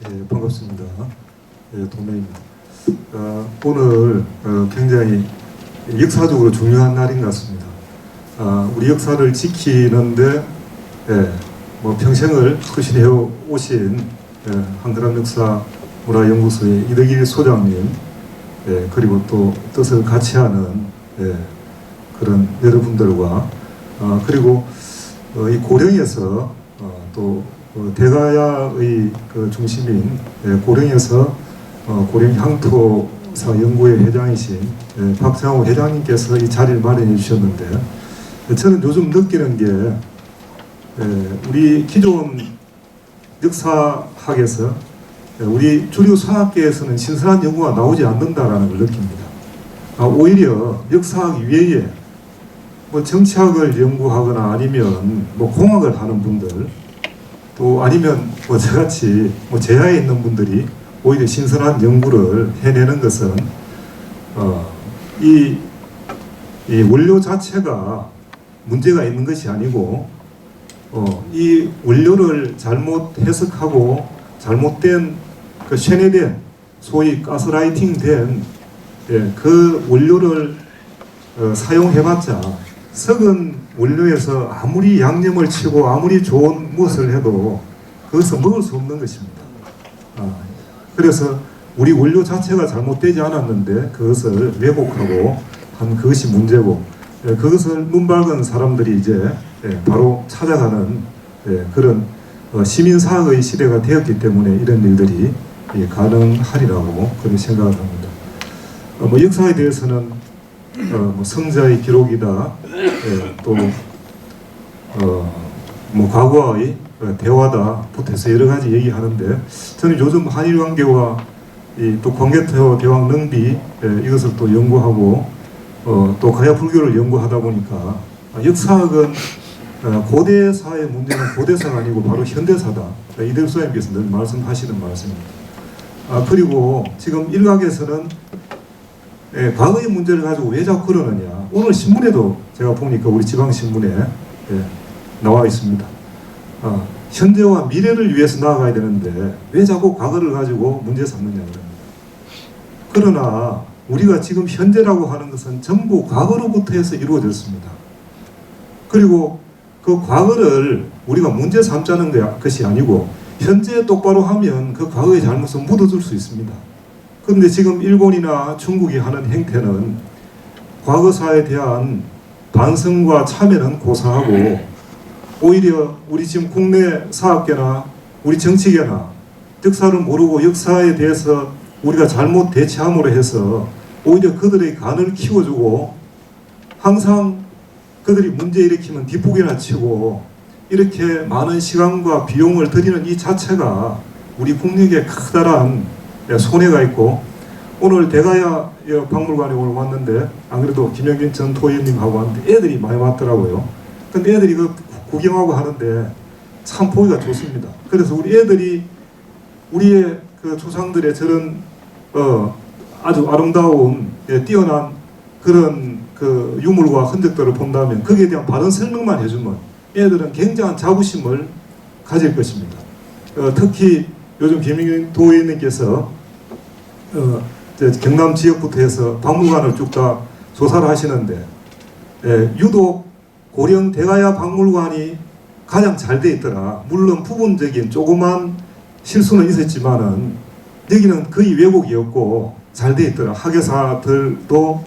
반갑습니다. 동명입니다. 오늘 굉장히 역사적으로 중요한 날인 것 같습니다. 우리 역사를 지키는데 뭐 평생을 헌신해 오신 한글암 역사 문화연구소의 이덕일 소장님, 그리고 또 뜻을 같이 하는 그런 여러분들과 그리고 이 고령에서 또 대가야의 그 중심인 고령에서 고령 향토사 연구회 회장이신 박장호 회장님께서 이 자리를 마련해 주셨는데, 저는 요즘 느끼는 게 우리 기존 역사학에서 우리 주류 사학계에서는 신선한 연구가 나오지 않는다라는 걸 느낍니다. 오히려 역사학 이외에 뭐 정치학을 연구하거나 아니면 뭐 공학을 하는 분들, 또 아니면 뭐 저같이 뭐 제야에 있는 분들이 오히려 신선한 연구를 해내는 것은 이 원료 자체가 문제가 있는 것이 아니고 이 원료를 잘못 해석하고 잘못된 그 쇠뇌된 소위 가스라이팅된 그 원료를 사용해봤자 썩은 원료에서 아무리 양념을 치고 아무리 좋은 무엇을 해도 그것을 먹을 수 없는 것입니다. 그래서 우리 원료 자체가 잘못되지 않았는데 그것을 왜곡하고 한 그것이 문제고, 그것을 눈밝은 사람들이 이제 바로 찾아가는 그런 시민사학의 시대가 되었기 때문에 이런 일들이 가능하리라고 그렇게 생각을 합니다. 뭐 역사에 대해서는 뭐 성자의 기록이다, 또 뭐 과거의 대화다 붙어서 여러 가지 얘기하는데, 저는 요즘 한일 관계와 또 광개토 대왕 능비 이것을 또 연구하고 또 가야 불교를 연구하다 보니까 역사학은 고대사의 문제는 고대사가 아니고 바로 현대사다. 이대일 소장님께서 늘 말씀하시는 말씀입니다. 그리고 지금 일각에서는 과거의 문제를 가지고 왜 자꾸 그러느냐. 오늘 신문에도 제가 보니까 우리 지방신문에 나와 있습니다. 현재와 미래를 위해서 나아가야 되는데 왜 자꾸 과거를 가지고 문제 삼느냐. 그러나 우리가 지금 현재라고 하는 것은 전부 과거로부터 해서 이루어졌습니다. 그리고 그 과거를 우리가 문제 삼자는 것이 아니고 현재 똑바로 하면 그 과거의 잘못은 묻어줄 수 있습니다. 그런데 지금 일본이나 중국이 하는 행태는 과거사에 대한 반성과 참여는 고사하고, 오히려 우리 지금 국내 사학계나 우리 정치계나 역사를 모르고 역사에 대해서 우리가 잘못 대처함으로 해서 오히려 그들의 간을 키워주고, 항상 그들이 문제 일으키면 뒷북이나 치고 이렇게 많은 시간과 비용을 들이는 이 자체가 우리 국력에 커다란 손해가 있고, 오늘 대가야 박물관에 오늘 왔는데 안 그래도 김영균 전 토의원님하고 왔는데 애들이 많이 왔더라고요. 근데 애들이 그 구경하고 하는데 참 보기가 좋습니다. 그래서 우리 애들이 우리의 그 조상들의 저런 아주 아름다운 뛰어난 그런 그 유물과 흔적들을 본다면 거기에 대한 바른 설명만 해주면 애들은 굉장한 자부심을 가질 것입니다. 특히 요즘 김영균 도의원님께서 경남 지역부터 해서 박물관을 쭉 다 조사를 하시는데 유독 고령 대가야 박물관이 가장 잘 돼 있더라. 물론 부분적인 조그만 실수는 있었지만은 여기는 거의 왜곡이었고 잘 돼 있더라. 학예사들도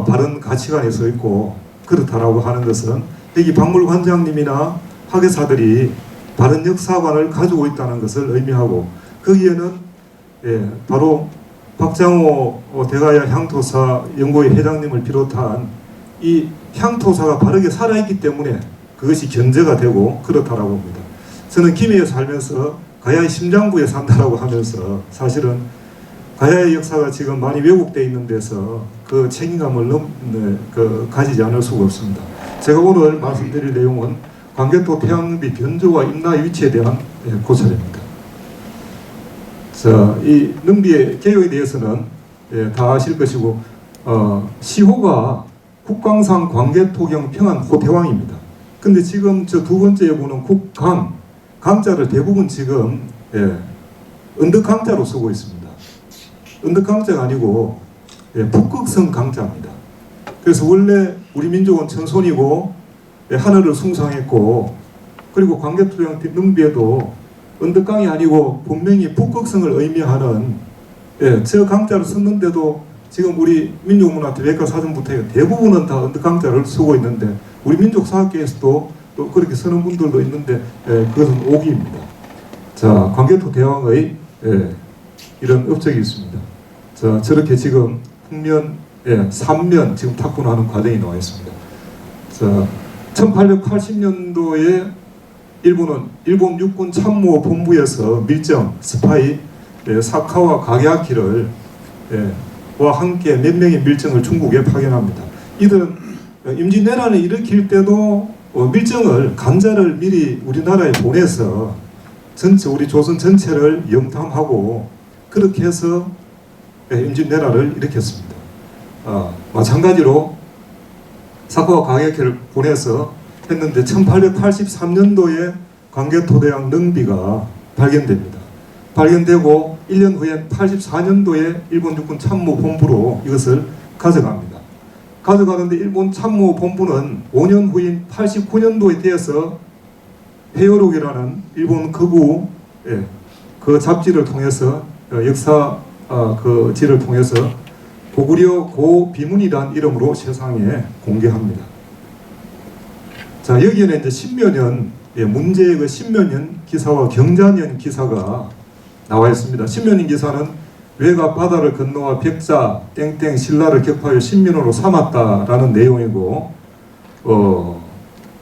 바른 가치관에 서 있고 그렇다라고 하는 것은 여기 박물관장님이나 학예사들이 바른 역사관을 가지고 있다는 것을 의미하고, 거기에는 바로 박장호 대가야 향토사 연구회 회장님을 비롯한 이 향토사가 바르게 살아있기 때문에 그것이 견제가 되고 그렇다라고 합니다. 저는 김해에 살면서 가야의 심장부에 산다라고 하면서 사실은 가야의 역사가 지금 많이 왜곡되어 있는 데서 그 책임감을 가지지 않을 수가 없습니다. 제가 오늘 말씀드릴 내용은 광개토 태양비 변조와 임나 위치에 대한 고찰입니다. 자, 이 능비의 개요에 대해서는 다 아실 것이고, 시호가 국광상 광개토경 평안 호태왕입니다. 근데 지금 저 두 번째에 보는 국강, 강자를 대부분 지금 언덕강자로 쓰고 있습니다. 언덕강자가 아니고 북극성 강자입니다. 그래서 원래 우리 민족은 천손이고 하늘을 숭상했고, 그리고 광개토대왕 능비에도 언덕강이 아니고 분명히 북극성을 의미하는 저 강자를 썼는데도 지금 우리 민족문화대백과 사전부터 대부분은 다 언덕강자를 쓰고 있는데, 우리 민족사학계에서도 또 그렇게 쓰는 분들도 있는데 그것은 오기입니다. 자, 광개토대왕의 이런 업적이 있습니다. 자, 저렇게 지금 풍면, 3면 지금 탁분하는 과정이 나와 있습니다. 자, 1880년도에 일본은 일본 육군 참모 본부에서 밀정, 스파이 사카와 가게아키를 와 함께 몇 명의 밀정을 중국에 파견합니다. 이들은 임진왜란을 일으킬 때도 밀정을 간자를 미리 우리나라에 보내서 전체 우리 조선 전체를 영탐하고 그렇게 해서 임진왜란을 일으켰습니다. 마찬가지로 사카와 가게아키를 보내서 했는데 1883년도에 광개토대왕 능비가 발견됩니다. 발견되고 1년 후에 84년도에 일본 육군 참모본부로 이것을 가져갑니다. 가져가는데 일본 참모본부는 5년 후인 89년도에 되어서 회오록이라는 일본 극우 그 잡지를 통해서 역사 그 지를 통해서 고구려 고비문이라는 이름으로 세상에 공개합니다. 자, 여기에는 이제 신묘년, 문제의 그 신묘년 기사와 경자년 기사가 나와 있습니다. 신묘년 기사는 외가 바다를 건너와 벽자 땡땡 신라를 격파하여 신민으로 삼았다라는 내용이고,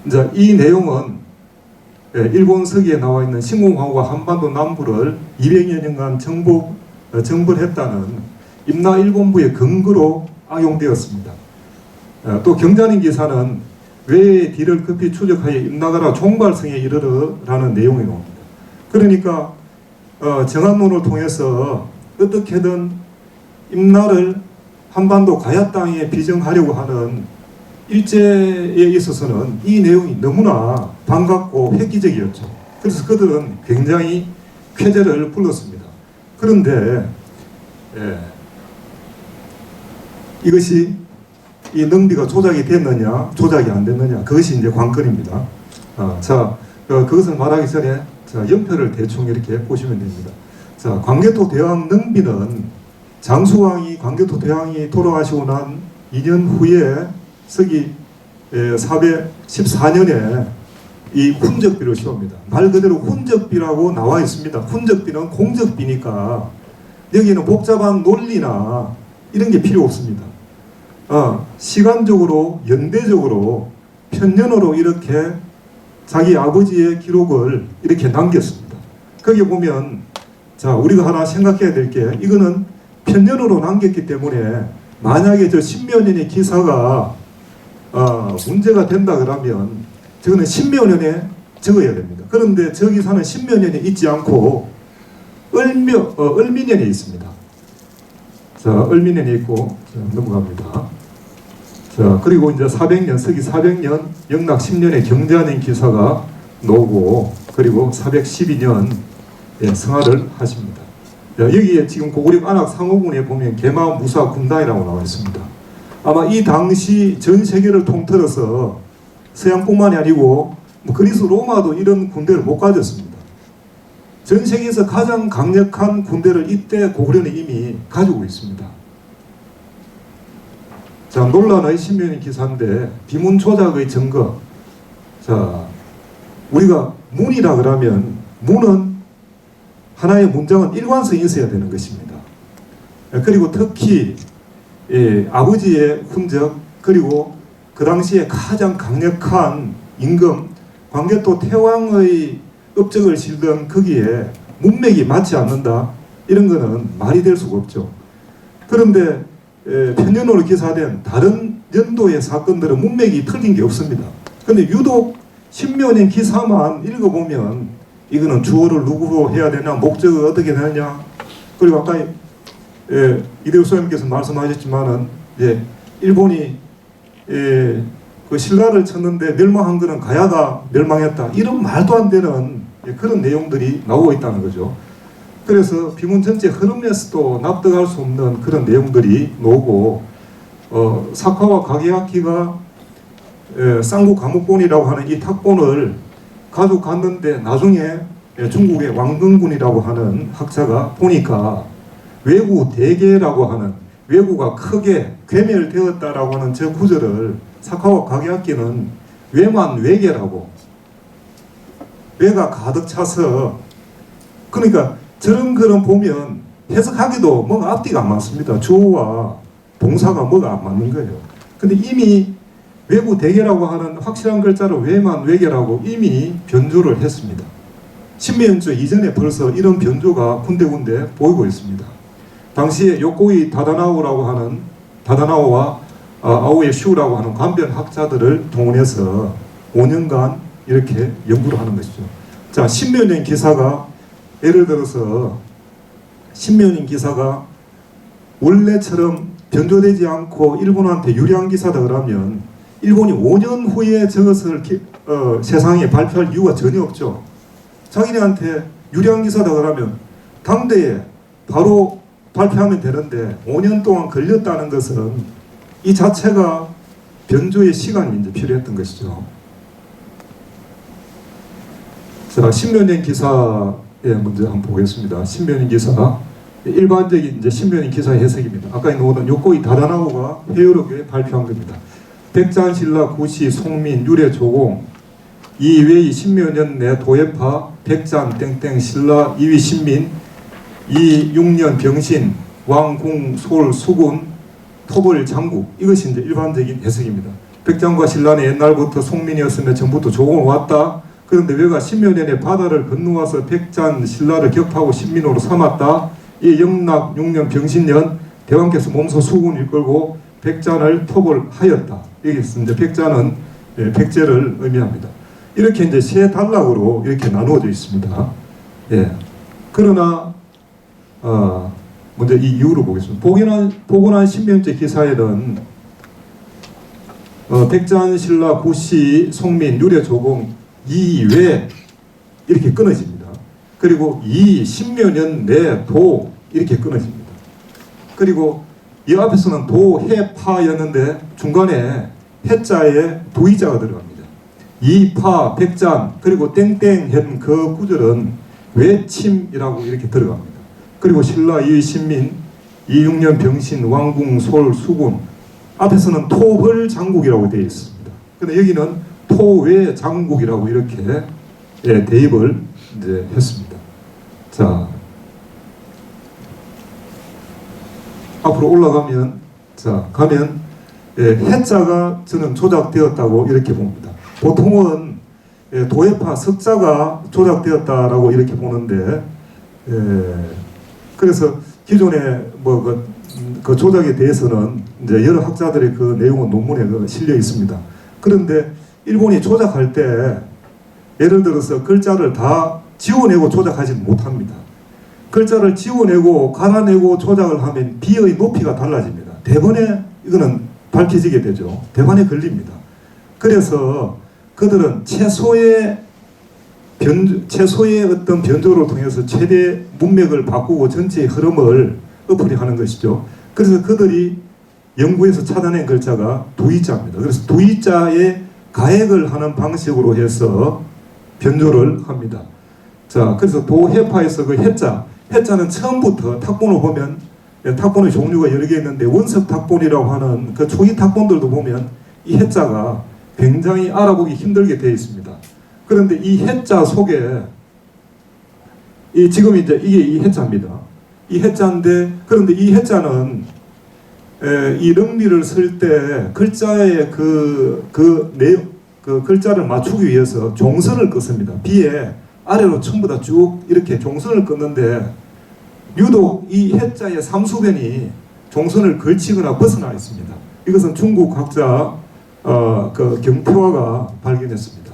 이제 이 내용은 일본 서기에 나와 있는 신궁황후가 한반도 남부를 200여 년간 정벌했다는 임나 일본부의 근거로 악용되었습니다. 또 경자년 기사는 외의 뒤를 급히 추적하여 임나가라 종발성에 이르르라는 내용이 나옵니다. 그러니까 정한론을 통해서 어떻게든 임나를 한반도 가야 땅에 비정하려고 하는 일제에 있어서는 이 내용이 너무나 반갑고 획기적이었죠. 그래서 그들은 굉장히 쾌재를 불렀습니다. 그런데 이것이 이 능비가 조작이 됐느냐 조작이 안 됐느냐, 그것이 이제 관건입니다. 자, 그것을 말하기 전에 자, 연표를 대충 이렇게 보시면 됩니다. 자, 광개토대왕 능비는 장수왕이 광개토대왕이 돌아가시고 난 2년 후에 서기 414년에 이 훈적비를 세웁니다. 말 그대로 훈적비라고 나와 있습니다. 훈적비는 공적비니까 여기는 복잡한 논리나 이런 게 필요 없습니다. 시간적으로 연대적으로 편년으로 이렇게 자기 아버지의 기록을 이렇게 남겼습니다. 거기 보면 자, 우리가 하나 생각해야 될 게, 이거는 편년으로 남겼기 때문에 만약에 저 신묘년의 기사가 문제가 된다 그러면 저거는 신묘년에 적어야 됩니다. 그런데 저 기사는 신묘년에 있지 않고 을미년에 있습니다. 자, 을미년에 있고, 자, 넘어갑니다. 자, 그리고 이제 400년, 서기 400년, 영락 10년에 경자년 기사가 나오고, 그리고 412년 성하를 하십니다. 자, 여기에 지금 고구려 안악 상호군에 보면 개마 무사 군단이라고 나와 있습니다. 아마 이 당시 전 세계를 통틀어서 서양뿐만이 아니고 그리스 로마도 이런 군대를 못 가졌습니다. 전 세계에서 가장 강력한 군대를 이때 고구려는 이미 가지고 있습니다. 자, 논란의 신묘년 기사인데 비문 조작의 증거. 자, 우리가 문이라 그러면 문은 하나의 문장은 일관성이 있어야 되는 것입니다. 그리고 특히 아버지의 훈적, 그리고 그 당시에 가장 강력한 임금 광개토 태왕의 업적을 실던 거기에 문맥이 맞지 않는다, 이런 거는 말이 될 수가 없죠. 그런데 편년으로 기사된 다른 연도의 사건들은 문맥이 틀린 게 없습니다. 그런데 유독 신묘년 기사만 읽어보면 이거는 주어를 누구로 해야 되냐, 목적을 어떻게 되느냐, 그리고 아까 이대우 소장님께서 말씀하셨지만은 일본이 그 신라를 쳤는데 멸망한 거는 가야가 멸망했다, 이런 말도 안 되는 그런 내용들이 나오고 있다는 거죠. 그래서 비문 전체 흐름에서도 납득할 수 없는 그런 내용들이 나오고 사카와 가게야키가 쌍구 감옥본이라고 하는 이 탁본을 가지고 갔는데 나중에 중국의 왕근군이라고 하는 학자가 보니까 외구 대계라고 하는 외구가 크게 괴멸되었다라고 하는 저 구절을 사카와 가게야키는 외만 외계라고 외가 가득 차서 그러니까 저런 글은 보면 해석하기도 뭐가 앞뒤가 안 맞습니다. 주어와 동사가 뭐가 안 맞는 거예요. 근데 이미 외구 대계라고 하는 확실한 글자로 외만 외계라고 이미 변조를 했습니다. 신메연조 이전에 벌써 이런 변조가 군데군데 보이고 있습니다. 당시에 요코이 다다나오라고 하는 다다나오와 아오에 슈라고 하는 관변 학자들을 동원해서 5년간 이렇게 연구를 하는 것이죠. 자, 신메연 기사가 예를 들어서 신메연 기사가 원래처럼 변조되지 않고 일본한테 유리한 기사다 그러면 일본이 5년 후에 저것을 세상에 발표할 이유가 전혀 없죠. 자기네한테 유리한 기사다 그러면 당대에 바로 발표하면 되는데 5년 동안 걸렸다는 것은 이 자체가 변조의 시간이 이제 필요했던 것이죠. 자, 신면연 기사에 먼저 한번 보겠습니다. 신면연 기사 일반적인 이제 신면연 기사의 해석입니다. 아까 나오던 요코이 다다나오가 회의록에 발표한 겁니다. 백잔신라 구시 송민 유래 조공 이외의 신면연 내 도예파 백잔 땡땡 신라 이위 신민 이육년 병신 왕궁 솔 수군 토벌 장국 이것이 이제 일반적인 해석입니다. 백잔과 신라는 옛날부터 송민이었으며 전부터 조공을 왔다. 그런데 왜가 신면연의 바다를 건너와서 백잔 신라를 격파하고 신민으로 삼았다. 이 영락 6년 병신년 대왕께서 몸소 수군을 이끌고 백잔을 토벌하였다. 여기 이제 백잔은 백제를 의미합니다. 이렇게 이제 세 단락으로 이렇게 나누어져 있습니다. 예. 그러나 먼저 이 이유를 보겠습니다. 보고난 신면제 기사에는 백잔 신라 구시 송민 유래 조공 이외 이렇게 끊어집니다. 그리고 이 신면연 내 도 이렇게 끊어집니다. 그리고 이 앞에서는 도, 해, 파였는데 중간에 해자에 도이자가 들어갑니다. 이, 파, 백잔 그리고 땡땡 한 그 구절은 외침이라고 이렇게 들어갑니다. 그리고 신라, 이, 신민, 이육년 병신, 왕궁, 솔, 수군 앞에서는 토벌 장국이라고 되어 있습니다. 근데 여기는 토외 장국이라고 이렇게 대입을 이제 했습니다. 자, 앞으로 올라가면 가면 해자가 저는 조작되었다고 이렇게 봅니다. 보통은 도예파 석자가 조작되었다라고 이렇게 보는데 그래서 기존에 그 조작에 대해서는 이제 여러 학자들의 그 내용은 논문에 실려 있습니다. 그런데 일본이 조작할 때 예를 들어서 글자를 다 지워내고 조작하지는 못합니다. 글자를 지워내고 갈아내고 조작을 하면 비의 높이가 달라집니다. 대번에 이거는 밝혀지게 되죠. 대번에 걸립니다. 그래서 그들은 최소의 어떤 변조를 통해서 최대 문맥을 바꾸고 전체의 흐름을 엎으려 하는 것이죠. 그래서 그들이 연구에서 찾아낸 글자가 두이자입니다. 그래서 두이자에 가액을 하는 방식으로 해서 변조를 합니다. 자, 그래서 도해파에서 그 해자는 처음부터 탁본을 보면 탁본의 종류가 여러 개 있는데 원석 탁본이라고 하는 그 초기 탁본들도 보면 이 해자가 굉장히 알아보기 힘들게 되어 있습니다. 그런데 이 해자 속에 지금 이제 이게 이 해자입니다. 이 해자인데 그런데 이 해자는 이 렁리를 쓸 때 글자의 그 글자를 맞추기 위해서 종선을 긋습니다. 비에 아래로 전부 다 쭉 이렇게 종선을 긋는데 유독 이 해자의 삼수변이 종선을 걸치거나 벗어나 있습니다. 이것은 중국 학자 그 경태화가 발견했습니다.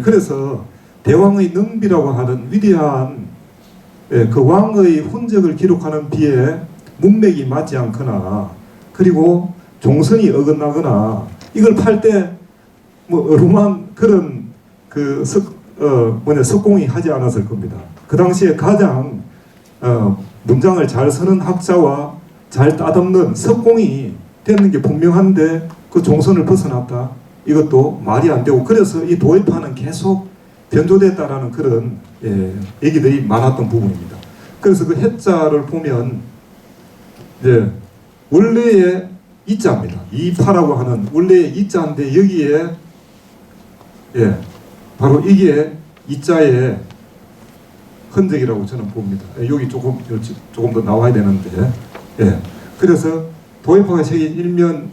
그래서 대왕의 능비라고 하는 위대한 그 왕의 훈적을 기록하는 비에 문맥이 맞지 않거나 그리고 종선이 어긋나거나 이걸 팔 때 뭐 어루만 그런 석공이 하지 않았을 겁니다. 그 당시에 가장 문장을 잘 쓰는 학자와 잘 따듬는 석공이 되는 게 분명한데 그 종선을 벗어났다. 이것도 말이 안 되고, 그래서 이 도입파는 계속 변조됐다라는 그런 얘기들이 많았던 부분입니다. 그래서 그 해자를 보면 원래의 이자입니다. 이파라고 하는 원래의 이자인데 여기에 바로 이게 이자의 흔적이라고 저는 봅니다. 여기 조금 더 나와야 되는데, 그래서 도입파가 새긴 일면에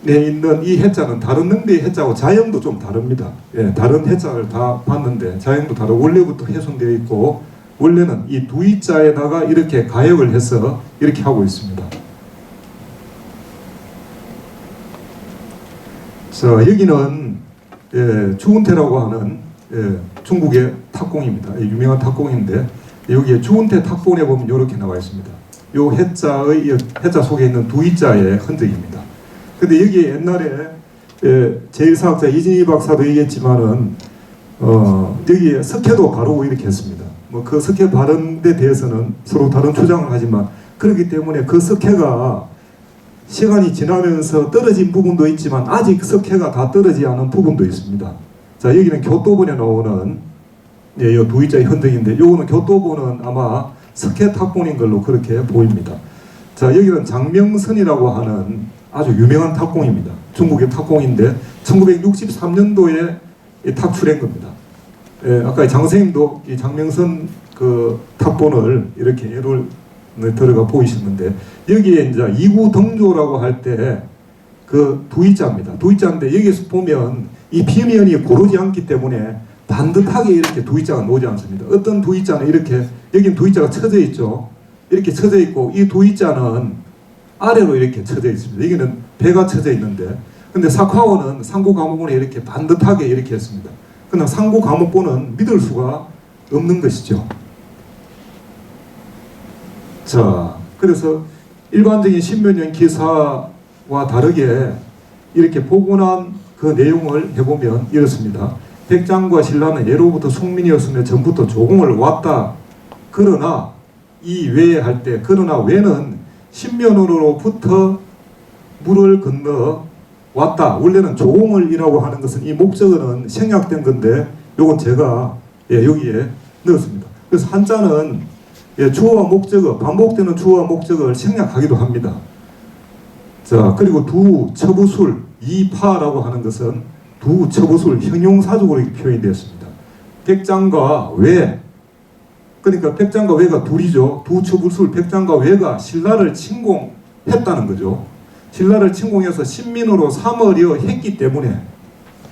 있는 이 해자는 다른 능대의 해자하고 자형도 좀 다릅니다. 다른 해자를 다 봤는데 자형도 다르고 원래부터 훼손되어 있고, 원래는 이 두 이자에다가 이렇게 가역을 해서 이렇게 하고 있습니다. 자, 여기는 주운태라고 하는 중국의 탁공입니다. 유명한 탁공인데 여기에 주운태 탁본에 보면 이렇게 나와 있습니다. 요 해자 속에 있는 두 이자의 흔적입니다. 근데 여기에 옛날에 제1사학자 이진희 박사도 얘기했지만은 여기에 석회도 바르고 이렇게 했습니다. 뭐 그 석회 바른 데 대해서는 서로 다른 주장을 하지만, 그렇기 때문에 그 석회가 시간이 지나면서 떨어진 부분도 있지만 아직 석회가 다 떨어지지 않은 부분도 있습니다. 자, 여기는 교토본에 나오는 이 두 이자의 흔적인데, 요거는 교토본은 아마 석회 탁본인 걸로 그렇게 보입니다. 자, 여기는 장명선이라고 하는 아주 유명한 탁공입니다. 중국의 탁공인데 1963년도에 탁출한 겁니다. 아까 장 선생님도 이 장명선 그 탁본을 이렇게 예를 들어가 보이셨는데, 여기에 이제 이구 등조라고 할 때 그 두이자입니다. 두이자인데 여기에서 보면 이 비면이 고르지 않기 때문에 반듯하게 이렇게 두이자가 놓지 않습니다. 어떤 두이자는 이렇게, 여기는 두이자가 쳐져 있죠. 이렇게 쳐져 있고, 이 두이자는 아래로 이렇게 쳐져 있습니다. 여기는 배가 쳐져 있는데, 근데 사카오는 상고과목본에 이렇게 반듯하게 이렇게 했습니다. 그러나 상고과목본은 믿을 수가 없는 것이죠. 자, 그래서 일반적인 신변형 기사와 다르게 이렇게 보고 난 그 내용을 해보면 이렇습니다. 백장과 신라는 예로부터 숙민이었으며 전부터 조공을 왔다. 그러나 이 외에 할 때, 그러나 외는 신면으로부터 물을 건너 왔다. 원래는 조공을이라고 하는 것은 이 목적어는 생략된 건데, 요건 제가 여기에 넣었습니다. 그래서 한자는 주어와 목적어, 반복되는 주어와 목적어를 생략하기도 합니다. 자, 그리고 두 처부술, 이파라고 하는 것은 두 처부술, 형용사적으로 표현이 되었습니다. 백장과 외, 그러니까 백장과 외가 둘이죠. 두 처부술, 백장과 외가 신라를 침공했다는 거죠. 신라를 침공해서 신민으로 삼으려 했기 때문에,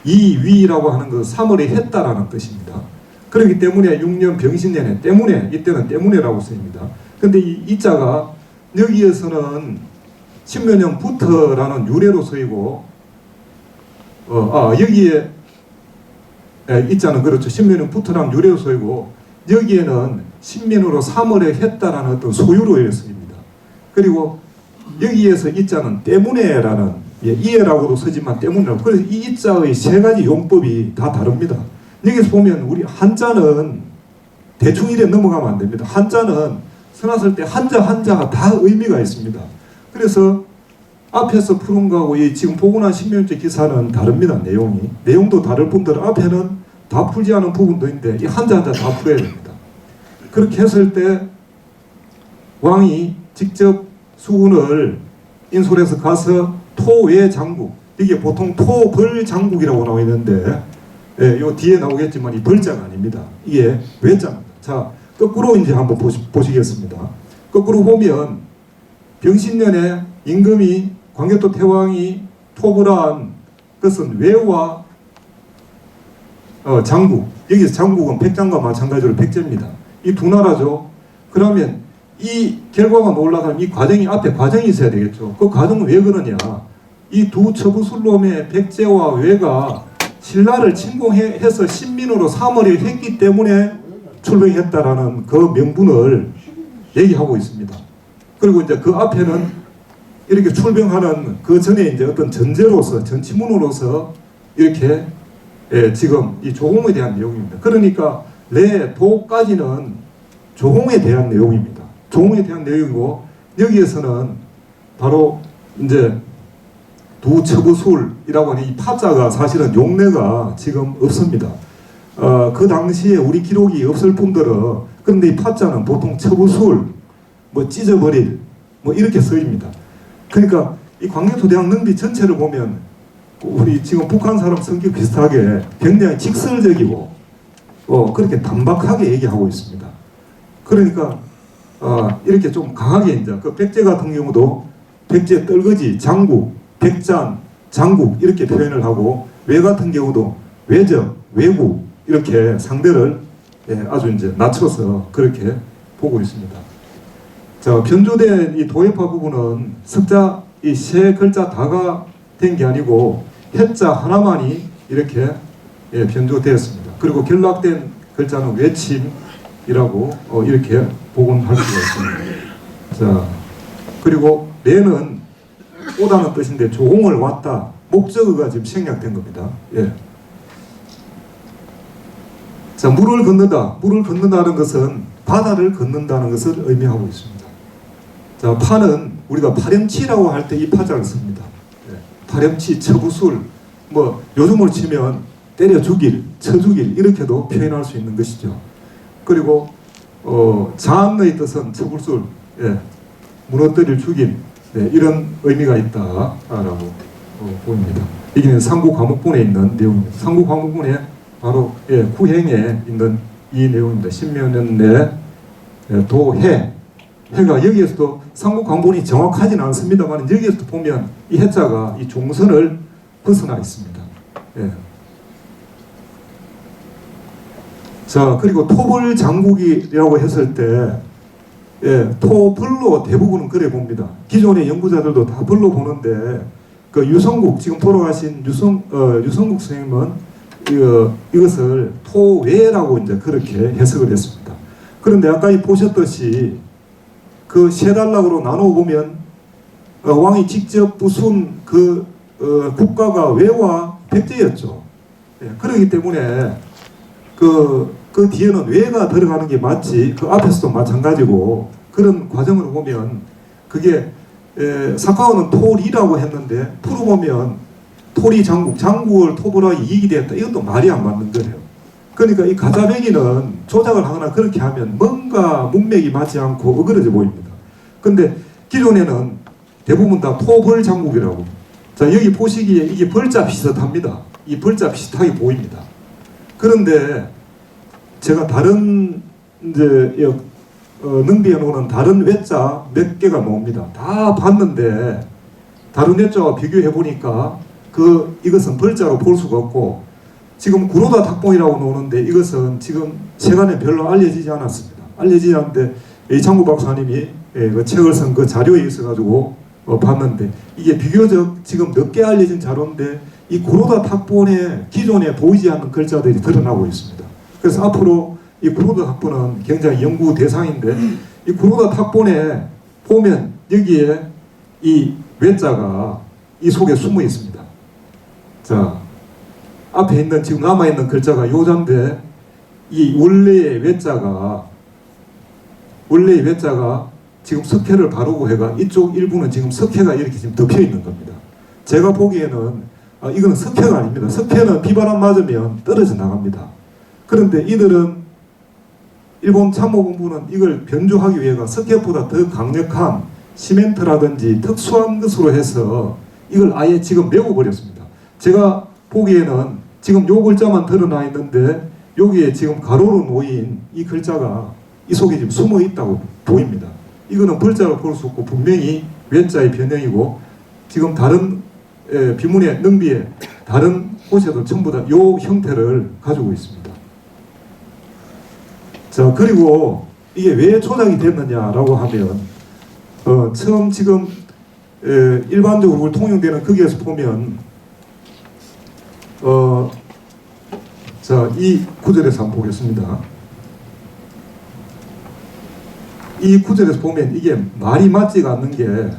이 위라고 하는 것은 삼으려 했다라는 뜻입니다. 그렇기 때문에 6년 병신년에 때문에, 이때는 때문에라고 쓰입니다. 근데 이 이자가 여기에서는 신면형부터라는 유래로 쓰이고, 여기에 이자는 그렇죠. 신면형부터라는 유래로 쓰이고, 여기에는 신민으로 삼으려 했다라는 어떤 소유로 쓰입니다. 그리고 여기에서 이자는 때문에라는, 이해라고도 쓰지만 때문이라고. 그래서 이 이자의 세 가지 용법이 다 다릅니다. 여기서 보면 우리 한자는 대충 이래 넘어가면 안 됩니다. 한자는 써놨을 때 한자가 다 의미가 있습니다. 그래서 앞에서 푸른 거하고 지금 보고 난 신명제 기사는 다릅니다. 내용도 다를 뿐더러 앞에는 다 풀지 않은 부분도 있는데 이 한자 다 풀어야 됩니다. 그렇게 했을 때 왕이 직접 수군을 인솔해서 가서 토외 장국, 이게 보통 토벌 장국이라고 나와 있는데, 요 뒤에 나오겠지만 이 벌자가 아닙니다. 이게 외자입니다. 자, 거꾸로 이제 한번 보시겠습니다. 거꾸로 보면 병신년에 임금이 광개토 태왕이 토벌한 것은 외와 장국, 여기서 장국은 백장과 마찬가지로 백제입니다. 이 두 나라죠. 그러면 이 결과가 놀라면 이 과정이, 앞에 과정이 있어야 되겠죠. 그 과정은 왜 그러냐, 이 두 처부술놈의 백제와 외가 신라를 침공해서 신민으로 삼으려 했기 때문에 출병했다라는 그 명분을 얘기하고 있습니다. 그리고 이제 그 앞에는 이렇게 출병하는 그 전에 이제 어떤 전제로서, 전치문으로서 이렇게 지금 이 조공에 대한 내용입니다. 그러니까 레, 도까지는 조홍에 대한 내용입니다. 조홍에 대한 내용이고 여기에서는 바로 이제 두처부술이라고 하는 이 파자가 사실은 용례가 지금 없습니다. 그 당시에 우리 기록이 없을 뿐더러 그런데 이 파자는 보통 처부술, 뭐 찢어버릴 뭐 이렇게 쓰입니다. 그러니까 이 광개토대왕 능비 전체를 보면 우리 지금 북한 사람 성격 비슷하게 굉장히 직설적이고 그렇게 단박하게 얘기하고 있습니다. 그러니까 이렇게 좀 강하게 이제 그 백제 같은 경우도 백제 떨거지, 장국, 백잔, 장국 이렇게 표현을 하고 외 같은 경우도 외적, 외국 이렇게 상대를 아주 이제 낮춰서 그렇게 보고 있습니다. 자, 변조된 이 도예파 부분은 석자 이 세 글자 다가 된 게 아니고 해자 하나만이 이렇게 변조되었습니다. 그리고 결락된 글자는 외침이라고 이렇게 복원할 수가 있습니다. 자, 그리고 레는 오다는 뜻인데 조홍을 왔다. 목적어가 지금 생략된 겁니다. 예. 자, 물을 건너다. 물을 건너다는 것은 바다를 건넌다는 것을 의미하고 있습니다. 자, 파는 우리가 파렴치라고 할 때 이 파자를 씁니다. 예. 파렴치, 처부술, 뭐 요즘으로 치면 때려 죽일, 쳐 죽일 이렇게도 표현할 수 있는 것이죠. 그리고 장의 뜻은 처불술, 예. 무너뜨릴 죽일 이런 의미가 있다라고 보입니다. 이게 삼국과목본에 있는 내용입니다. 삼국과목본에 바로 후행에 있는 이 내용입니다. 신묘년 내 도해, 해가 여기에서도 삼국과목본이 정확하지는 않습니다만 여기에서도 보면 이 해자가 이 종선을 벗어나 있습니다. 예. 자, 그리고 토벌장국이라고 했을 때 토벌로 대부분은 그래 봅니다. 기존의 연구자들도 다 벌로 보는데 그 유성국 지금 돌아가신 유성국 선생님은 이것을 토외라고 이제 그렇게 해석을 했습니다. 그런데 아까 보셨듯이 그 세 단락으로 나누어 보면 왕이 직접 부순 그 국가가 외와 백제였죠. 그렇기 때문에 그 뒤에는 외가 들어가는 게 맞지 그 앞에서도 마찬가지고 그런 과정으로 보면 그게 사카오는 토리라고 했는데 풀어보면 토리 장국을 토벌하기 이익이 됐다. 이것도 말이 안 맞는 거예요. 그러니까 이 가자배기는 조작을 하거나 그렇게 하면 뭔가 문맥이 맞지 않고 어그러져 보입니다. 근데 기존에는 대부분 다 토벌 장국이라고. 자, 여기 보시기에 이게 벌자 비슷합니다. 이 벌자 비슷하게 보입니다. 그런데 제가 다른 이제 능비에 놓는 다른 외자 몇 개가 나옵니다. 다 봤는데 다른 외자와 비교해 보니까 이것은 벌자로 볼 수가 없고 지금 구로다 탁봉이라고 나오는데 이것은 지금 세간에 별로 알려지지 않았습니다. 알려지지 않는데 이창구 박사님이 그 책을 쓴 그 자료에 있어가지고 봤는데 이게 비교적 지금 늦게 알려진 자료인데 이 구로다 탁본에 기존에 보이지 않는 글자들이 드러나고 있습니다. 그래서 앞으로 이 구로다 탁본은 굉장히 연구 대상인데 이 구로다 탁본에 보면 여기에 이 외자가 이 속에 숨어 있습니다. 자, 앞에 있는 지금 남아있는 글자가 요자인데 이 원래의 외자가 지금 석회를 바르고 해가 이쪽 일부는 지금 석회가 이렇게 지금 덮여 있는 겁니다. 제가 보기에는 이거는 석회가 아닙니다. 석회는 비바람 맞으면 떨어져 나갑니다. 그런데 이들은 일본 참모본부는 이걸 변조하기 위해서 석회보다 더 강력한 시멘트라든지 특수한 것으로 해서 이걸 아예 지금 메워버렸습니다. 제가 보기에는 지금 요 글자만 드러나 있는데 여기에 지금 가로로 놓인 이 글자가 이 속에 지금 숨어 있다고 보입니다. 이거는 벌자로 볼 수 없고 분명히 외자의 변형이고 지금 다른 비문의 능비에 다른 곳에도 전부 다 요 형태를 가지고 있습니다. 자, 그리고 이게 왜 조작이 됐느냐라고 하면 처음 지금 일반적으로 통용되는 거기에서 보면 자, 이 구절에서 한번 보겠습니다. 이 구절에서 보면 이게 말이 맞지가 않는 게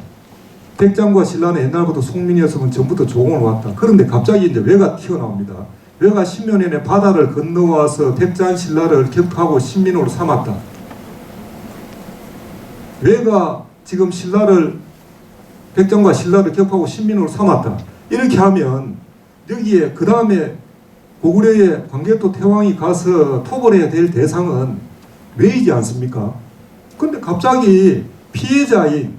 백장과 신라는 옛날부터 송민이었으면 전부터 조공을 왔다. 그런데 갑자기 이제 외가 튀어나옵니다. 외가 신묘년에 바다를 건너와서 백장 신라를 격파하고 신민으로 삼았다. 왜가 지금 신라를 백정과 신라를 격파하고 신민으로 삼았다. 이렇게 하면 여기에 그 다음에 고구려의 광개토 태왕이 가서 토벌해야 될 대상은 왜이지 않습니까? 근데 갑자기 피해자인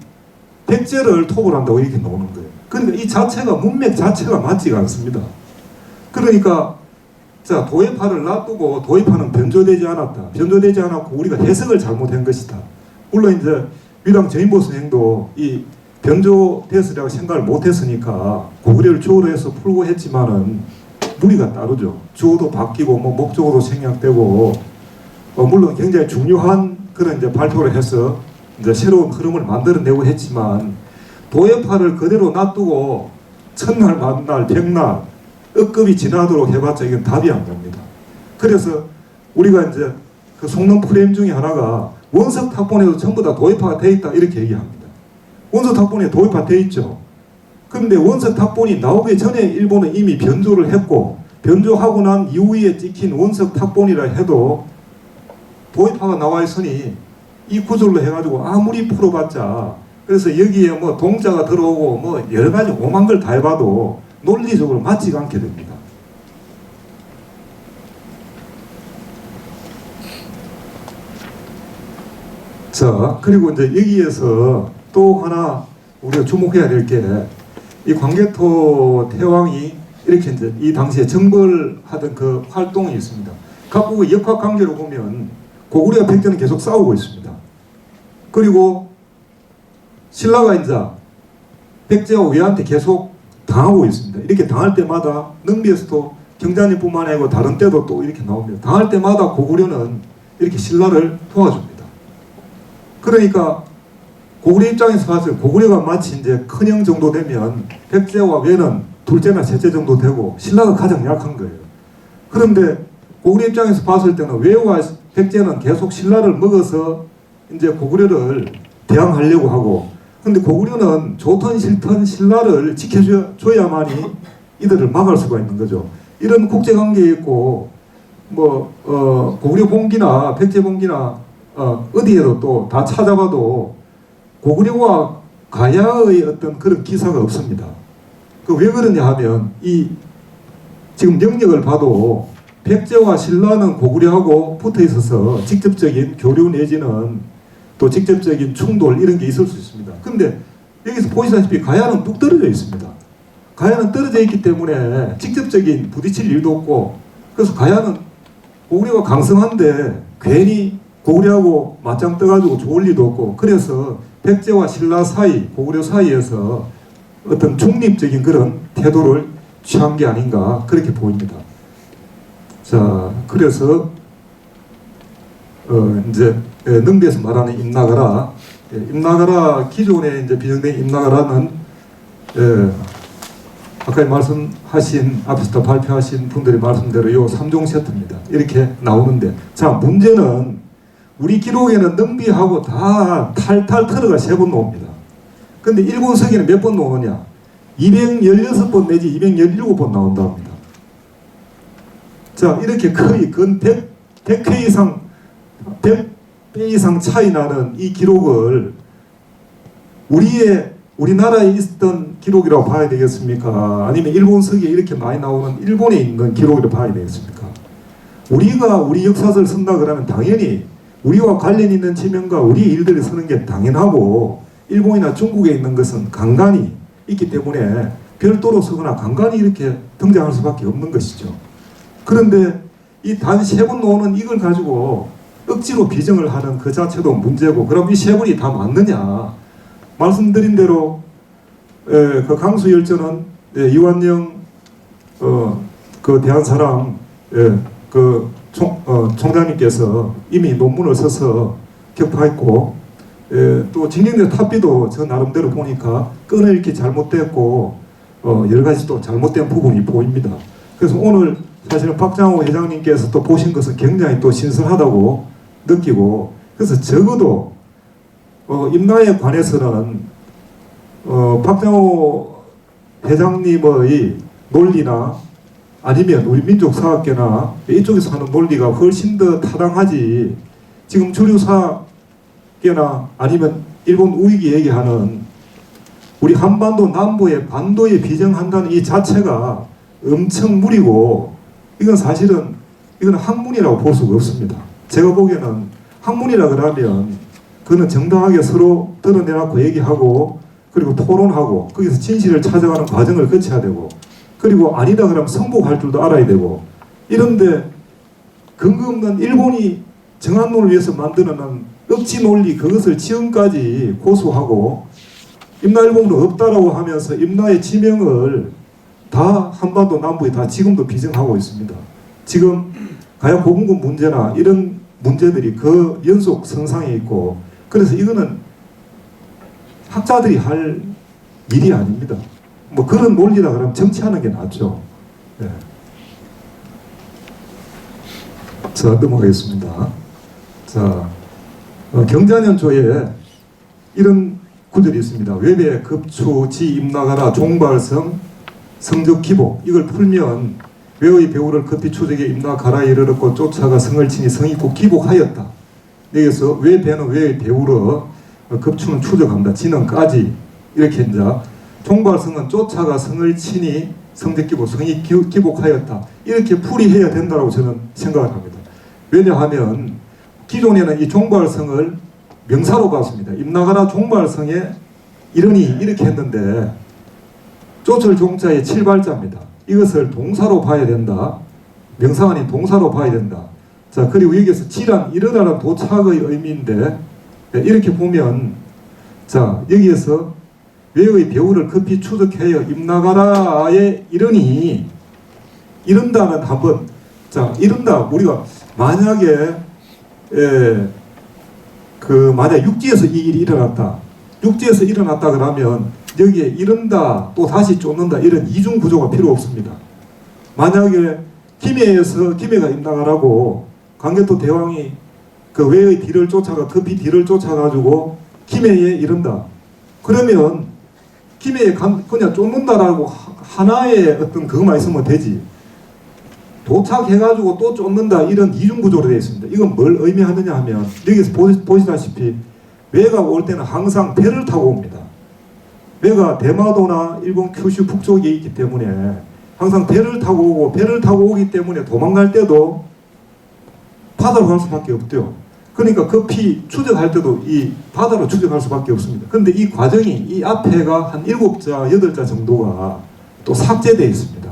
백제를 토벌한다고 이렇게 나오는 거예요. 그러니까 이 자체가 문맥 자체가 맞지가 않습니다. 그러니까 자, 도해파를 놔두고 도해파는 변조되지 않았다. 변조되지 않았고 우리가 해석을 잘못한 것이다. 물론 이제 위랑 정인보 선생도 이 변조됐으라고 생각을 못했으니까 고구려를 주어로 해서 풀고 했지만은 무리가 따르죠. 주어도 바뀌고 뭐 목적어도 생략되고 물론 굉장히 중요한 그런 이제 발표를 해서 이제 새로운 흐름을 만들어내고 했지만 도해파를 그대로 놔두고 첫날, 만날, 백날 억급이 지나도록 해봤자 이건 답이 안 됩니다. 그래서 우리가 이제 그 속는 프레임 중에 하나가 원석 탁본에도 전부 다 도해파가 돼 있다 이렇게 얘기합니다. 원석 탁본에 도해파 돼 있죠. 그런데 원석 탁본이 나오기 전에 일본은 이미 변조를 했고 변조하고 난 이후에 찍힌 원석 탁본이라 해도 도해파가 나와 있으니 이 구절로 해가지고 아무리 풀어봤자 그래서 여기에 뭐 동자가 들어오고 뭐 여러 가지 오만 걸 다 해봐도 논리적으로 맞지가 않게 됩니다. 자, 그리고 이제 여기에서 또 하나 우리가 주목해야 될 게 이 광개토 태왕이 이렇게 이제 이 당시에 정벌하던 그 활동이 있습니다. 각국의 역학 관계로 보면 고구려와 백제는 계속 싸우고 있습니다. 그리고 신라가 이제 백제와 외한테 계속 당하고 있습니다. 이렇게 당할 때마다 능비에서도 경자님뿐만 아니고 다른 때도 또 이렇게 나옵니다. 당할 때마다 고구려는 이렇게 신라를 도와줍니다. 그러니까 고구려 입장에서 봤을 때 고구려가 마치 이제 큰형 정도 되면 백제와 외는 둘째나 셋째 정도 되고 신라가 가장 약한 거예요. 그런데 고구려 입장에서 봤을 때는 외와 백제는 계속 신라를 먹어서 이제 고구려를 대항하려고 하고 근데 고구려는 좋든 싫든 신라를 지켜줘야만이 이들을 막을 수가 있는 거죠. 이런 국제관계에 있고 고구려 봉기나 백제 봉기나 어디에도 또 다 찾아봐도 고구려와 가야의 어떤 그런 기사가 없습니다. 그 왜 그러냐 하면 이 지금 영역을 봐도 백제와 신라는 고구려하고 붙어 있어서 직접적인 교류 내지는 또 직접적인 충돌 이런 게 있을 수 있습니다. 근데 여기서 보시다시피 가야는 뚝 떨어져 있습니다. 가야는 떨어져 있기 때문에 직접적인 부딪힐 일도 없고 그래서 가야는 고구려가 강성한데 괜히 고구려하고 맞짱 떠가지고 좋을 리도 없고 그래서 백제와 신라 사이, 고구려 사이에서 어떤 중립적인 그런 태도를 취한 게 아닌가 그렇게 보입니다. 자, 그래서 이제 능비에서 말하는 임나가라, 임나가라 기존에 이제 비정된 임나가라는 아까 말씀하신 앞에서 발표하신 분들의 말씀대로 요 3종 세트입니다. 이렇게 나오는데 자 문제는 우리 기록에는 능비하고 다 탈탈 털어가 3번 나옵니다. 근데 일본 서기는 몇 번 나오느냐? 216번 내지 217번 나온다 합니다. 자, 이렇게 거의 근 100회 이상, 100배 이상 차이 나는 이 기록을 우리나라에 있었던 기록이라고 봐야 되겠습니까? 아니면 일본 서기에 이렇게 많이 나오는 일본에 있는 기록이라고 봐야 되겠습니까? 우리가 우리 역사서를 쓴다 그러면 당연히 우리와 관련 있는 지명과 우리의 일들을 쓰는 게 당연하고 일본이나 중국에 있는 것은 간간히 있기 때문에 별도로 쓰거나 간간히 이렇게 등장할 수밖에 없는 것이죠. 그런데 이 단 3번 나오는 이걸 가지고 억지로 비정을 하는 그 자체도 문제고 그럼 이 3번이 다 맞느냐? 말씀드린 대로 그 강수열전은 이완영 그 대한사랑 총장님께서 이미 논문을 써서 격파했고 또 진경대 탑비도 저 나름대로 보니까 끊어읽기 잘못됐고 여러 가지 또 잘못된 부분이 보입니다. 그래서 오늘 사실은 박장호 회장님께서 또 보신 것은 굉장히 또 신선하다고 느끼고 그래서 적어도 임나에 관해서는 박장호 회장님의 논리나 아니면 우리 민족사학계나 이쪽에서 하는 논리가 훨씬 더 타당하지 지금 주류사계 이나 아니면 일본 우익이 얘기하는 우리 한반도 남부의 반도에 비정한다는 이 자체가 엄청 무리고, 이건 사실은 이건 학문이라고 볼 수가 없습니다. 제가 보기에는 학문이라 그러면 그는 정당하게 서로 드러내놓고 얘기하고, 그리고 토론하고, 거기서 진실을 찾아가는 과정을 거쳐야 되고, 그리고 아니다 그러면 성복할 줄도 알아야 되고, 이런데 근거 없는 일본이 정한론을 위해서 만드는 억지 논리, 그것을 지금까지 고수하고 임나일본도 없다라고 하면서 임나의 지명을 다 한반도 남부에 다 지금도 비정하고 있습니다. 지금 가야 고분군 문제나 이런 문제들이 그 연속 선상에 있고, 그래서 이거는 학자들이 할 일이 아닙니다. 뭐 그런 논리라 그러면 정치하는 게 낫죠. 네. 자, 넘어가겠습니다. 자, 경자년초에 이런 구절이 있습니다. 외배 급추 지 임나가라 종발성 성적 기복. 이걸 풀면 외의 배우를 급히 추적에 임나가라에 이르렀고 쫓아가 성을 치니 성이 곧 기복하였다. 여기서 외배는 외의 배우로, 급추는 추적한다. 지는까지 이렇게 이제 종발성은 쫓아가 성을 치니 성적 기복, 성이 기복하였다. 이렇게 풀이해야 된다고 저는 생각을 합니다. 왜냐하면 기존에는 이 종발성을 명사로 봤습니다. 임나가라 종발성에 이러니 이렇게 했는데 쫓을 종자의 7발자입니다. 이것을 동사로 봐야 된다. 명사가 아닌 동사로 봐야 된다. 자, 그리고 여기에서 지란 이르다는 도착의 의미인데, 이렇게 보면, 자, 여기에서 외의 배우를 급히 추적하여 임나가라에 이르니, 이른다는 한번, 자, 이른다. 우리가 만약에 만약 육지에서 이 일이 일어났다. 육지에서 일어났다 그러면 여기에 이른다 또 다시 쫓는다 이런 이중 구조가 필요 없습니다. 만약에 김해가 임나가라고 강개토 대왕이 그 외의 뒤를 쫓아가 급히 뒤를 쫓아가지고 김해에 이른다. 그러면 김해에 그냥 쫓는다라고 하나의 어떤 그것만 있으면 되지. 도착해가지고 또 쫓는다 이런 이중구조로 되어 있습니다. 이건 뭘 의미하느냐 하면 여기서 보시다시피 외가 올 때는 항상 배를 타고 옵니다. 외가 대마도나 일본 큐슈 북쪽에 있기 때문에 항상 배를 타고 오고, 배를 타고 오기 때문에 도망갈 때도 바다로 갈 수밖에 없대요. 그러니까 급히 추적할 때도 이 바다로 추적할 수밖에 없습니다. 그런데 이 과정이 이 앞에가 한 7자, 8자 정도가 또 삭제되어 있습니다.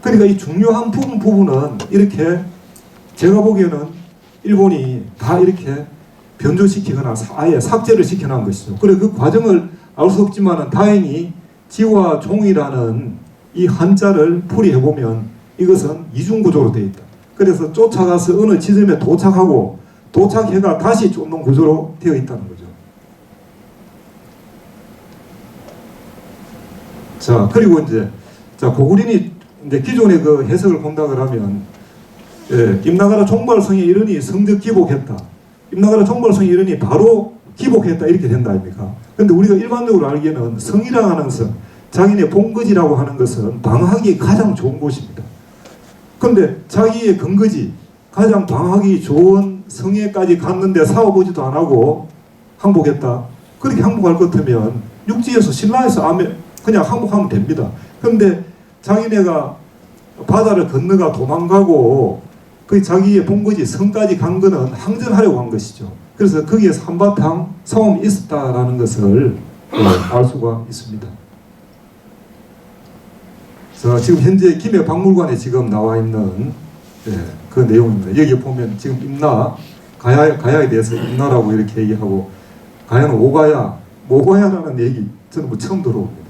그러니까 이 중요한 부분은 이렇게 제가 보기에는 일본이 다 이렇게 변조시키거나 아예 삭제를 시켜놓은 것이죠. 그래 그 과정을 알 수 없지만 다행히 지와 종이라는 이 한자를 풀이해보면 이것은 이중구조로 되어 있다. 그래서 쫓아가서 어느 지점에 도착하고 도착해가 다시 쫓는 구조로 되어 있다는 거죠. 자, 그리고 이제 고구린이 이제 기존의 그 해석을 본다 그러면, 임나가라 종발성에 이르니 성적 기복했다. 임나가라 종발성에 이르니 바로 기복했다 이렇게 된다 아닙니까? 근데 우리가 일반적으로 알기에는 성이라고 하는 성, 자기네 본거지라고 하는 것은 방어하기 가장 좋은 곳입니다. 근데 자기의 근거지, 가장 방어하기 좋은 성에까지 갔는데 싸워보지도 안 하고 항복했다. 그렇게 항복할 것 같으면 육지에서 신라에서 그냥 항복하면 됩니다. 근데 자기네가 바다를 건너가 도망가고 그 자기의 본거지 성까지 간 거는 항전하려고 한 것이죠. 그래서 거기에서 한바탕 싸움이 있었다라는 것을 알 수가 있습니다. 자, 지금 현재 김해 박물관에 지금 나와 있는 그 내용입니다. 여기 보면 지금 임나, 가야에 대해서 임나라고 이렇게 얘기하고, 가야는 오가야, 모가야라는 얘기 저는 뭐 처음 들어옵니다.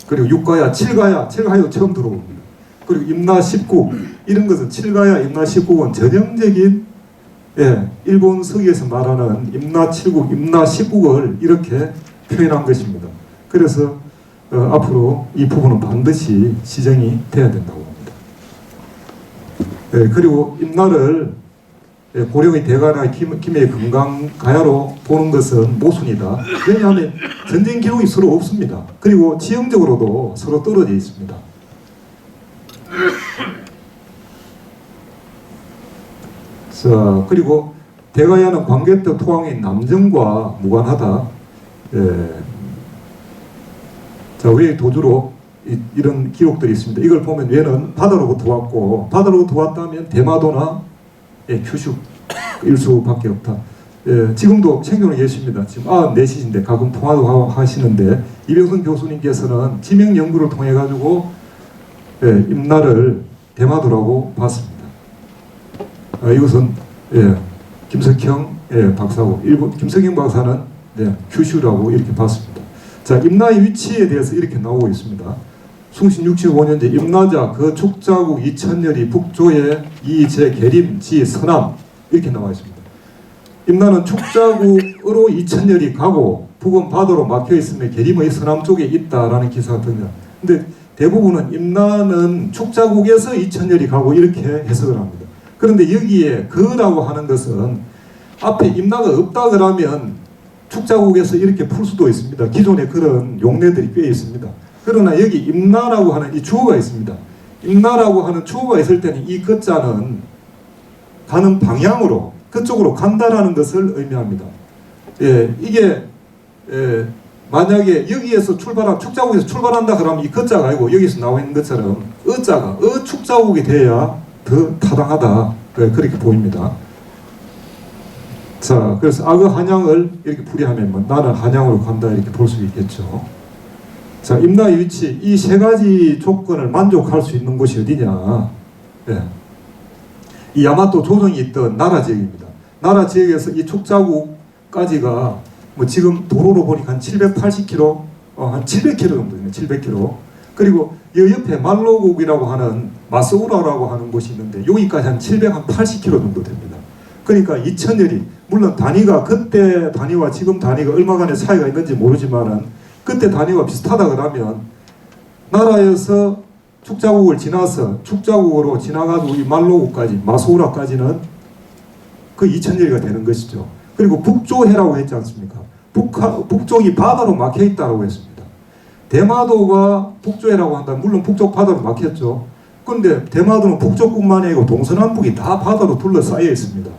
그리고 육가야, 칠가야도 처음 들어옵니다. 그리고 임나 19 이런 것은 칠가야, 임나 19은 전형적인 일본 서기에서 말하는 임나 7국, 임나 19국을 이렇게 표현한 것입니다. 그래서 앞으로 이 부분은 반드시 시정이 돼야 된다고 봅니다. 그리고 임나를 고령의 대가나 김해의 금강가야로 보는 것은 모순이다. 왜냐하면 전쟁 기록이 서로 없습니다. 그리고 지형적으로도 서로 떨어져 있습니다. 자, 그리고 대가야는 광개토 토왕인 남정과 무관하다. 자, 외의 도주로 이런 기록들이 있습니다. 이걸 보면 얘는 바다로부터 왔고, 바다로부터 왔다면 대마도나 큐슈 일수밖에 없다. 지금도 생존에 계십니다. 지금 94시인데 가끔 통화도 하시는데, 이병선 교수님께서는 지명 연구를 통해 가지고 임나를 대마도라고 봤습니다. 이것은 김석형 박사고, 김석형 박사는 큐슈라고 이렇게 봤습니다. 자, 임나의 위치에 대해서 이렇게 나오고 있습니다. 숭신 65년제 임나자 그 축자국 이천열이 북조의 이제 계림 지 서남, 이렇게 나와 있습니다. 임나는 축자국으로 이천열이 가고 북은 바다로 막혀 있으며 계림의 서남 쪽에 있다라는 기사가 듭니다. 근데 대부분은 임나는 축자국에서 이천열이 가고 이렇게 해석을 합니다. 그런데 여기에 그라고 하는 것은 앞에 임나가 없다 그러면 축자국에서 이렇게 풀 수도 있습니다. 기존에 그런 용례들이 꽤 있습니다. 그러나 여기 임나라고 하는 이 주어가 있습니다. 임나라고 하는 주어가 있을 때는 이 것자는 가는 방향으로 그쪽으로 간다라는 것을 의미합니다. 이게 만약에 여기에서 축자국에서 출발한다 그러면 이 것자가 아니고 여기서 나와 있는 것처럼 어자가 축자국이 돼야 더 타당하다, 그렇게 보입니다. 자, 그래서 악의 한양을 이렇게 풀이하면 나는 한양으로 간다, 이렇게 볼 수 있겠죠. 자, 임나의 위치, 이 세 가지 조건을 만족할 수 있는 곳이 어디냐? 이 야마토 조정이 있던 나라 지역입니다. 나라 지역에서 이 축자국까지가 뭐 지금 도로로 보니까 한 780km, 한 700km 정도 되네요. 700km. 그리고 이 옆에 말로국이라고 하는 마스우라라고 하는 곳이 있는데 여기까지 한 780km 정도 됩니다. 그러니까 이천열이, 물론 단위가 그때 단위와 지금 단위가 얼마간의 차이가 있는지 모르지만은 그때 단위와 비슷하다 그러면 나라에서 축자국을 지나서 축자국으로 지나가지고 이 말로국까지 마스우라까지는 그 이천열이가 되는 것이죠. 그리고 북조해라고 했지 않습니까? 북쪽이 바다로 막혀 있다고 했습니다. 대마도가 북조해라고 한다면 물론 북쪽 바다로 막혔죠. 그런데 대마도는 북쪽뿐만 아니고 동서남북이 다 바다로 둘러싸여 있습니다.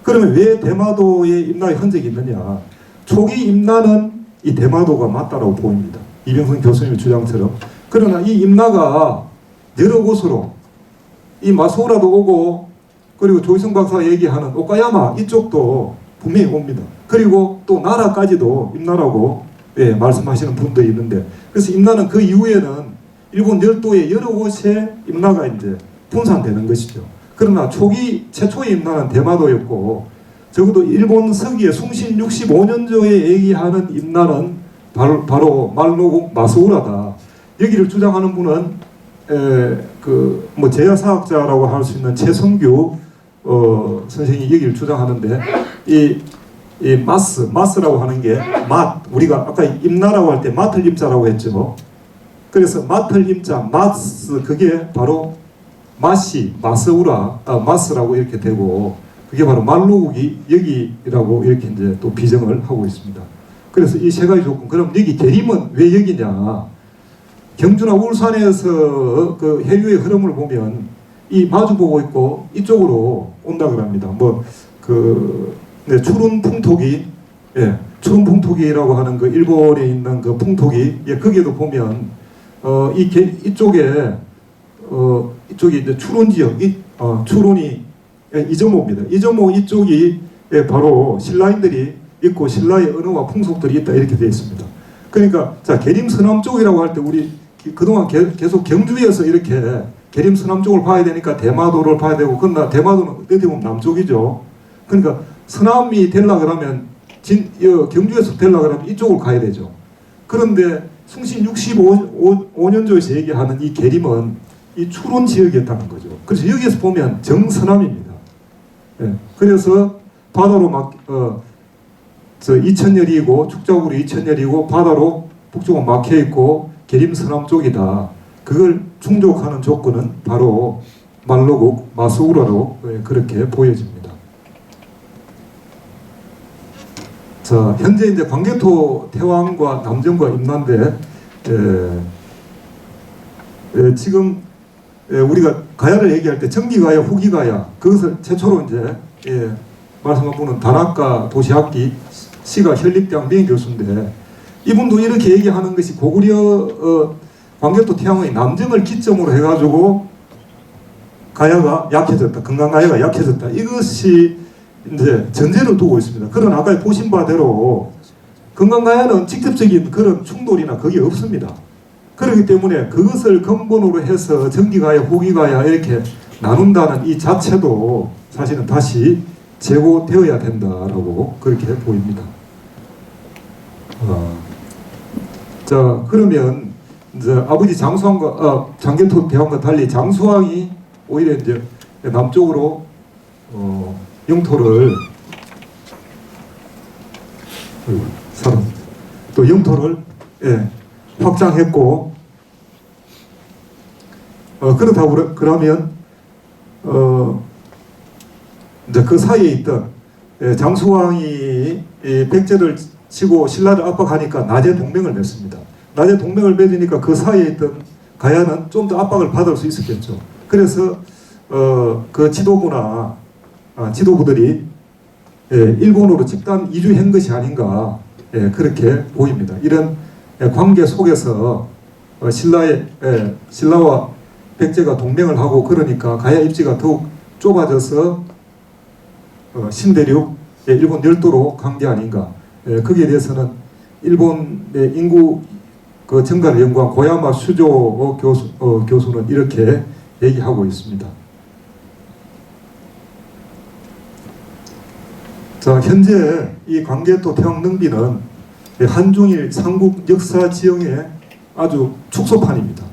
그러면 왜 대마도에 임나의 흔적이 있느냐? 초기 임나는 이 대마도가 맞다라고 보입니다. 이병선 교수님의 주장처럼. 그러나 이 임나가 여러 곳으로 이 마소라도 오고, 그리고 조희성 박사가 얘기하는 오카야마 이쪽도 분명히 옵니다. 그리고 또 나라까지도 임나라고 말씀하시는 분들이 있는데, 그래서 임나는 그 이후에는 일본 열도의 여러 곳에 임나가 이제 분산되는 것이죠. 그러나 최초의 임나는 대마도였고, 적어도 일본 서기의 숭신 65년조에 얘기하는 임나는 바로 말로국 마스우라다. 여기를 주장하는 분은 제야사학자라고 할 수 있는 최성규 선생이 여기를 주장하는데, 이 마스라고 하는 게 우리가 아까 임나라고 할 때 마틀 임자라고 했죠. 그래서 마틀 임자 마스, 그게 바로 마스라고 이렇게 되고, 그게 바로 말로국이 여기라고 이렇게 이제 또 비정을 하고 있습니다. 그래서 이 세 가지 조건. 그럼 여기 계림은 왜 여기냐? 경주나 울산에서 그 해류의 흐름을 보면 이 마주보고 있고 이쪽으로 온다 그럽니다. 추룬 풍토기, 추룬 풍토기라고 하는 그 일본에 있는 그 풍토기, 거기에도 보면 이쪽에 이제 추론 지역, 추론이 이점호입니다. 이점호 이쪽이 바로 신라인들이 있고 신라의 언어와 풍속들이 있다, 이렇게 되어 있습니다. 그러니까 자, 계림 서남 쪽이라고 할 때 우리 그동안 계속 경주에서 이렇게 계림 서남 쪽을 봐야 되니까 대마도를 봐야 되고, 그러나 대마도는 어떻게 보면 남쪽이죠. 그러니까 서남이 되려 그러면 경주에서 되려 그러면 이쪽을 가야 되죠. 그런데 숭신 65년조에서 얘기하는 이 계림은 이 추론 지역이었다는 거죠. 그래서 여기에서 보면 정서남입니다. 그래서 바다로 이천열이고 축자국으로 이천열이고 바다로 북쪽은 막혀 있고 계림 서남 쪽이다. 그걸 충족하는 조건은 바로 말로국 마스우라로 그렇게 보여집니다. 자, 현재 이제 광개토 태왕과 남정과 임나인데 지금 우리가 가야를 얘기할 때 정기가야, 후기가야, 그것을 최초로 이제 말씀한 분은 단학과 도시학기 시가 현립대학 명예교수인데 이분도 이렇게 얘기하는 것이 고구려 광개토 태양의 남정을 기점으로 해가지고 가야가 약해졌다. 건강가야가 약해졌다. 이것이 이제 전제를 두고 있습니다. 그런 아까 보신 바대로 건강가야는 직접적인 그런 충돌이나 그게 없습니다. 그렇기 때문에 그것을 근본으로 해서 전기가야, 후기가야 이렇게 나눈다는 이 자체도 사실은 다시 재고되어야 된다라고 그렇게 보입니다. 자, 그러면 이제 아버지 장수왕과 장개토 대왕과 달리 장수왕이 오히려 이제 남쪽으로 영토를 또 영토를 확장했고 그렇다고 그러면 이제 그 사이에 있던 장수왕이 백제를 치고 신라를 압박하니까 낮에 동맹을 맺습니다. 낮에 동맹을 맺으니까 그 사이에 있던 가야는 좀 더 압박을 받을 수 있었겠죠. 그래서 그 지도부나 지도부들이 일본으로 집단 이주한 것이 아닌가 그렇게 보입니다. 이런 관계 속에서 신라와 백제가 동맹을 하고 그러니까 가야 입지가 더욱 좁아져서 신대륙 일본 열도로 간 게 아닌가. 거기에 대해서는 일본의 인구 그 증가를 연구한 고야마 슈조 교수는 이렇게 얘기하고 있습니다. 자, 현재 이 광개토 태왕 능비는 한중일 삼국 역사 지형의 아주 축소판입니다.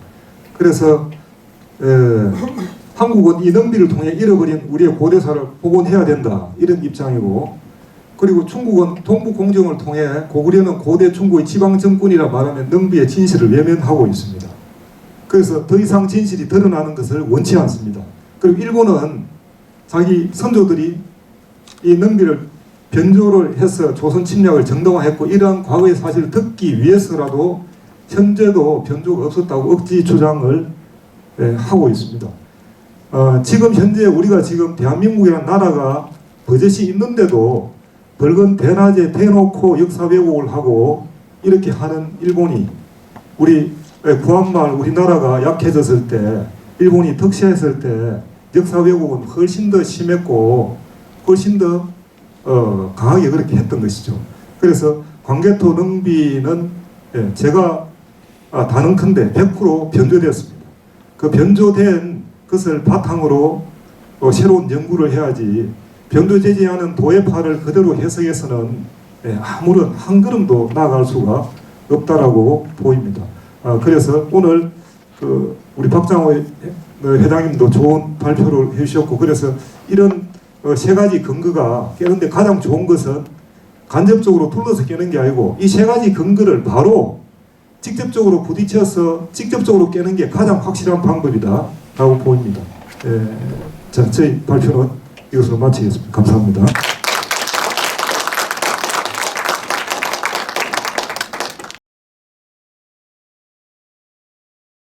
그래서 한국은 이 능비를 통해 잃어버린 우리의 고대사를 복원해야 된다 이런 입장이고, 그리고 중국은 동북공정을 통해 고구려는 고대 중국의 지방정권이라 말하면 능비의 진실을 외면하고 있습니다. 그래서 더 이상 진실이 드러나는 것을 원치 않습니다. 그리고 일본은 자기 선조들이 이 능비를 변조를 해서 조선 침략을 정당화했고 이러한 과거의 사실을 듣기 위해서라도 현재도 변조가 없었다고 억지 주장을 하고 있습니다. 지금 현재 우리가 지금 대한민국이라는 나라가 버젓이 있는데도 벌건 대낮에 대놓고 역사 왜곡을 하고 이렇게 하는 일본이 우리 구한말 우리나라가 약해졌을 때 일본이 득세했을 때 역사 왜곡은 훨씬 더 심했고 훨씬 더 강하게 그렇게 했던 것이죠. 그래서 광개토 능비는 제가 단언컨대 100% 변조되었습니다. 그 변조된 것을 바탕으로 새로운 연구를 해야지 변조되지 않은 도예파를 그대로 해석해서는 아무런 한 걸음도 나아갈 수가 없다라고 보입니다. 그래서 오늘 우리 박장호 회장님도 좋은 발표를 해주셨고, 그래서 이런 세 가지 근거가 깨는데 가장 좋은 것은 간접적으로 둘러서 깨는 게 아니고 이 세 가지 근거를 바로 직접적으로 부딪혀서 직접적으로 깨는 게 가장 확실한 방법이다 라고 보입니다. 자, 저희 발표는 이것으로 마치겠습니다. 감사합니다.